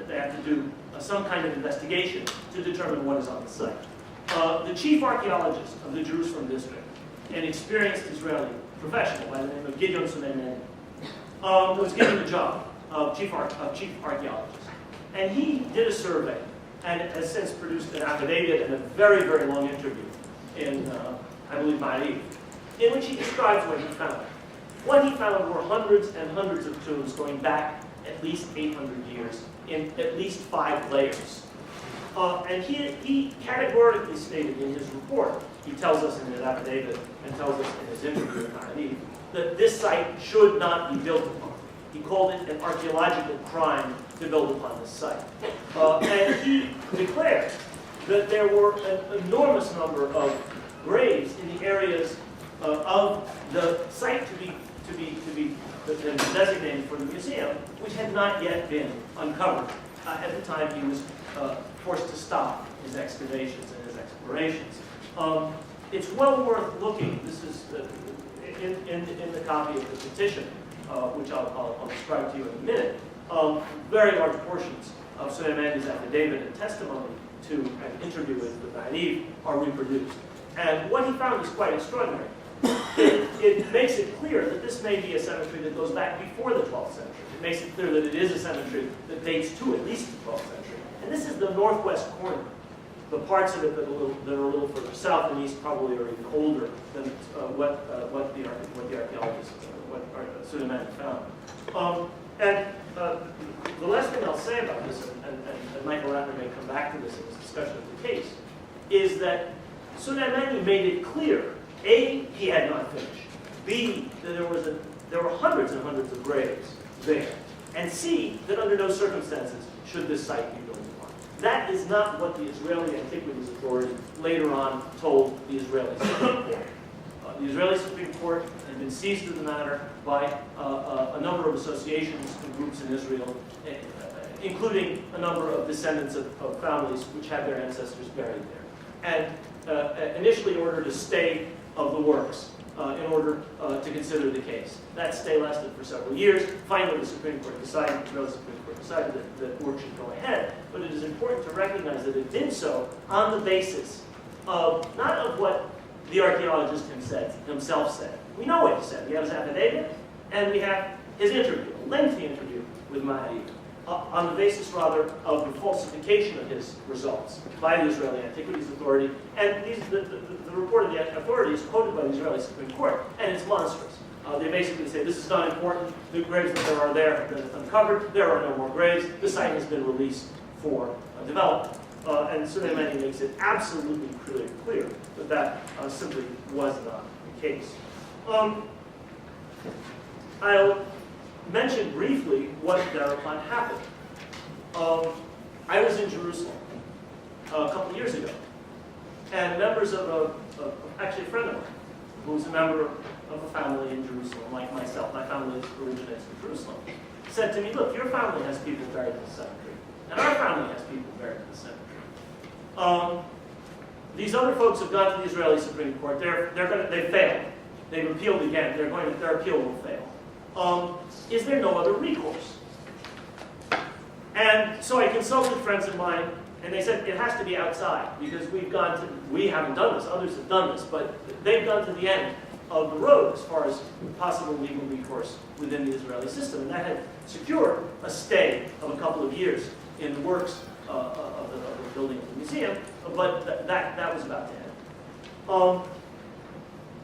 that they have to do some kind of investigation to determine what is on the site. The chief archaeologist of the Jerusalem district, an experienced Israeli professional by the name of Gideon Suleimani, was given the job of chief archaeologist. And he did a survey and has since produced an affidavit and a very, very long interview in, I believe, Ma'ariv, in which he describes what he found. What he found were hundreds and hundreds of tombs going back at least 800 years in at least 5 layers. And he categorically stated in his report, he tells us in his affidavit and tells us in his interview with Khalidi, that this site should not be built upon. He called it an archaeological crime to build upon this site. And he declared that there were an enormous number of graves in the areas of the site to be designated for the museum, which had not yet been uncovered at the time he was forced to stop his excavations and his explorations. It's well worth looking. This is in the copy of the petition, which I'll describe to you in a minute. Very large portions of Suleimani's affidavit and testimony to an interview with Ma'ariv are reproduced. And what he found is quite extraordinary. It makes it clear that this may be a cemetery that goes back before the 12th century. It makes it clear that it is a cemetery that dates to at least the 12th century. And this is the northwest corner. The parts of it that are a little further south and east probably are even older than what the archaeologists, what Suleimani found. The last thing I'll say about this, and Michael Ratner may come back to this in his discussion of the case, is that Suleimani made it clear, A, he had not finished, B, that there were hundreds and hundreds of graves there, and C, that under no circumstances should this site be built upon. That is not what the Israeli Antiquities Authority later on told the Israeli Supreme Court. The Israeli Supreme Court had been seized of the matter by a number of associations and groups in Israel, including a number of descendants of families which had their ancestors buried there, and initially ordered a stay of the works in order to consider the case. That stay lasted for several years. Finally, the Israeli Supreme Court decided that work should go ahead, but it is important to recognize that it did so on the basis of, not of what the archaeologist himself said. We know what he said. We have his affidavit, and we have his interview, a lengthy interview with Ma'ariv, on the basis, rather, of the falsification of his results by the Israeli Antiquities Authority. And the report of the authority is quoted by the Israeli Supreme Court, and it's monstrous. They basically say, this is not important. The graves that there are there have been uncovered. There are no more graves. The site has been released for development. And Suleimani makes it absolutely clear that that simply was not the case. I'll mention briefly what thereupon happened. I was in Jerusalem a couple of years ago, and members of actually a friend of mine, who was a member of a family in Jerusalem, like myself, my family originates in Jerusalem, said to me, look, your family has people buried in the cemetery, and our family has people buried in the cemetery. These other folks have gone to the Israeli Supreme Court. They failed. They've appealed again. Their appeal will fail. Is there no other recourse? And so I consulted friends of mine, and they said it has to be outside because we haven't done this. Others have done this, but they've gone to the end of the road as far as possible legal recourse within the Israeli system, and that had secured a stay of a couple of years in the works of the building of the museum, but that was about to end.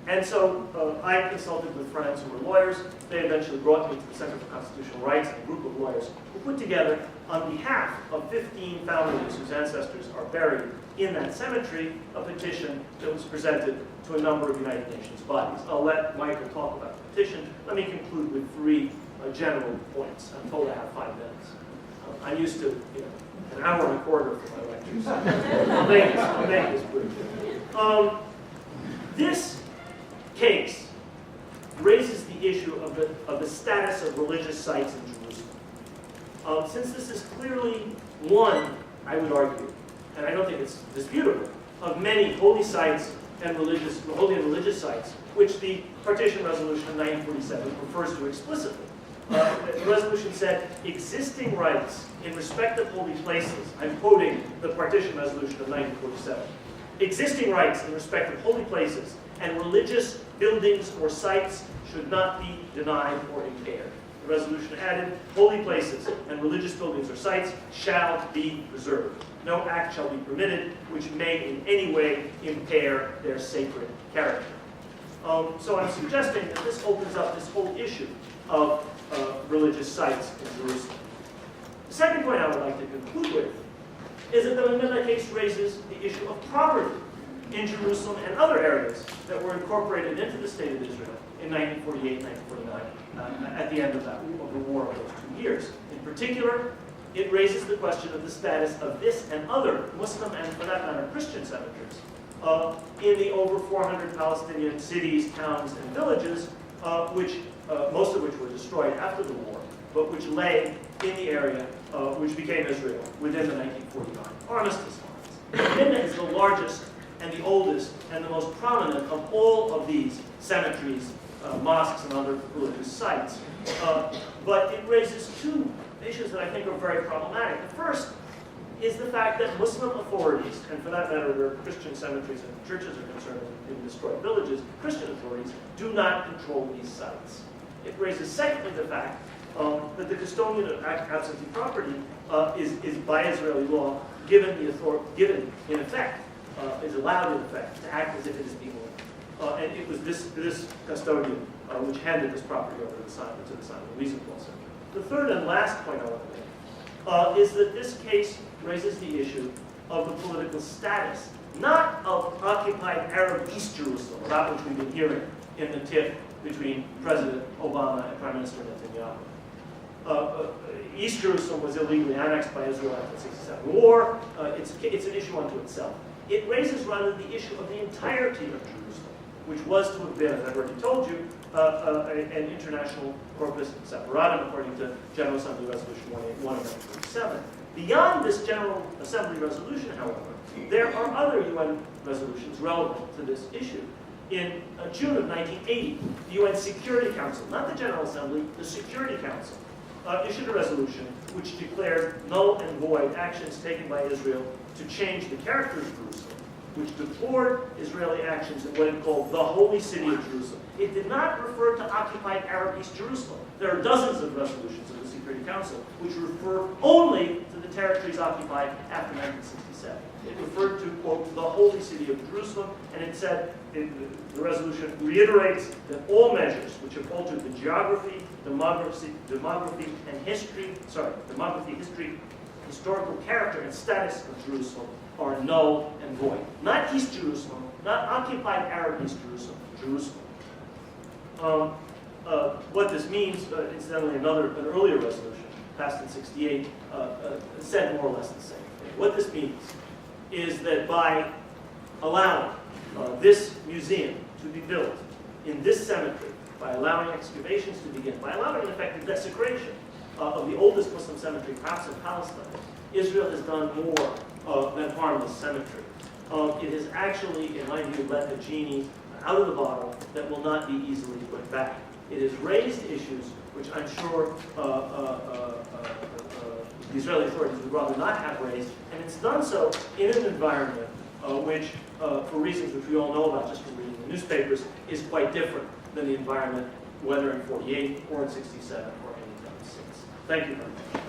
And so I consulted with friends who were lawyers. They eventually brought me to the Center for Constitutional Rights, a group of lawyers who put together, on behalf of 15 families whose ancestors are buried in that cemetery, a petition that was presented to a number of United Nations bodies. I'll let Michael talk about the petition. Let me conclude with 3 general points. I'm told I have 5 minutes. I'm used to an hour and a quarter for my lectures. I'll make this brief. This case raises the issue of the status of religious sites in Jerusalem. Since this is clearly one, I would argue, and I don't think it's disputable, of many holy sites and holy and religious sites, which the Partition Resolution of 1947 refers to explicitly. The resolution said, existing rights in respect of holy places, I'm quoting the partition resolution of 1947, existing rights in respect of holy places and religious buildings or sites should not be denied or impaired. The resolution added, holy places and religious buildings or sites shall be preserved. No act shall be permitted which may in any way impair their sacred character. So I'm suggesting that this opens up this whole issue of religious sites in Jerusalem. The second point I would like to conclude with is that the Mamilla case raises the issue of property in Jerusalem and other areas that were incorporated into the State of Israel in 1948, 1949, at the end of the war of those 2 years. In particular, it raises the question of the status of this and other Muslim and, for that matter, Christian cemeteries in the over 400 Palestinian cities, towns, and villages, most of which were destroyed after the war, but which lay in the area which became Israel within the 1949 armistice lines. Mamilla is the largest and the oldest and the most prominent of all of these cemeteries, mosques, and other religious sites. But it raises two issues that I think are very problematic. The first is the fact that Muslim authorities, and for that matter where Christian cemeteries and churches are concerned in destroyed villages, Christian authorities do not control these sites. It raises, secondly, the fact that the custodian of absentee property is by Israeli law given in effect, is allowed in effect to act as if it is being owned. And it was this custodian which handed this property over to the Simon Wiesenthal Center. The third and last point I want to make is that this case raises the issue of the political status, not of occupied Arab East Jerusalem, about which we've been hearing in the tiff between President Obama and Prime Minister Netanyahu. East Jerusalem was illegally annexed by Israel after the 1967 war. It's an issue unto itself. It raises rather the issue of the entirety of Jerusalem, which was to have been, as I've already told you, an international corpus separatum according to General Assembly Resolution 181 of 1947. Beyond this General Assembly resolution, however, there are other UN resolutions relevant to this issue. In June of 1980, the UN Security Council, not the General Assembly, the Security Council, issued a resolution which declared null and void actions taken by Israel to change the character of Jerusalem, which deplored Israeli actions in what it called the Holy City of Jerusalem. It did not refer to occupied Arab East Jerusalem. There are dozens of resolutions of the Security Council which refer only to the territories occupied after 1967. It referred to, quote, the Holy City of Jerusalem, and it said, the resolution reiterates that all measures which have altered the geography, historical character, and status of Jerusalem are null and void. Not East Jerusalem, not occupied Arab East Jerusalem, Jerusalem. What this means, incidentally, an earlier resolution, passed in '68, said more or less the same thing. What this means is that by allowing this museum to be built in this cemetery, by allowing excavations to begin, by allowing, in effect, the desecration of the oldest Muslim cemetery, perhaps in Palestine, Israel has done more than harm this cemetery. It has actually, in my view, let the genie out of the bottle that will not be easily put back. It has raised issues which I'm sure the Israeli authorities would rather not have raised, and it's done so in an environment which, for reasons which we all know about just from reading the newspapers, is quite different than the environment, whether in '48 or in '67 or any time since. Thank you very much.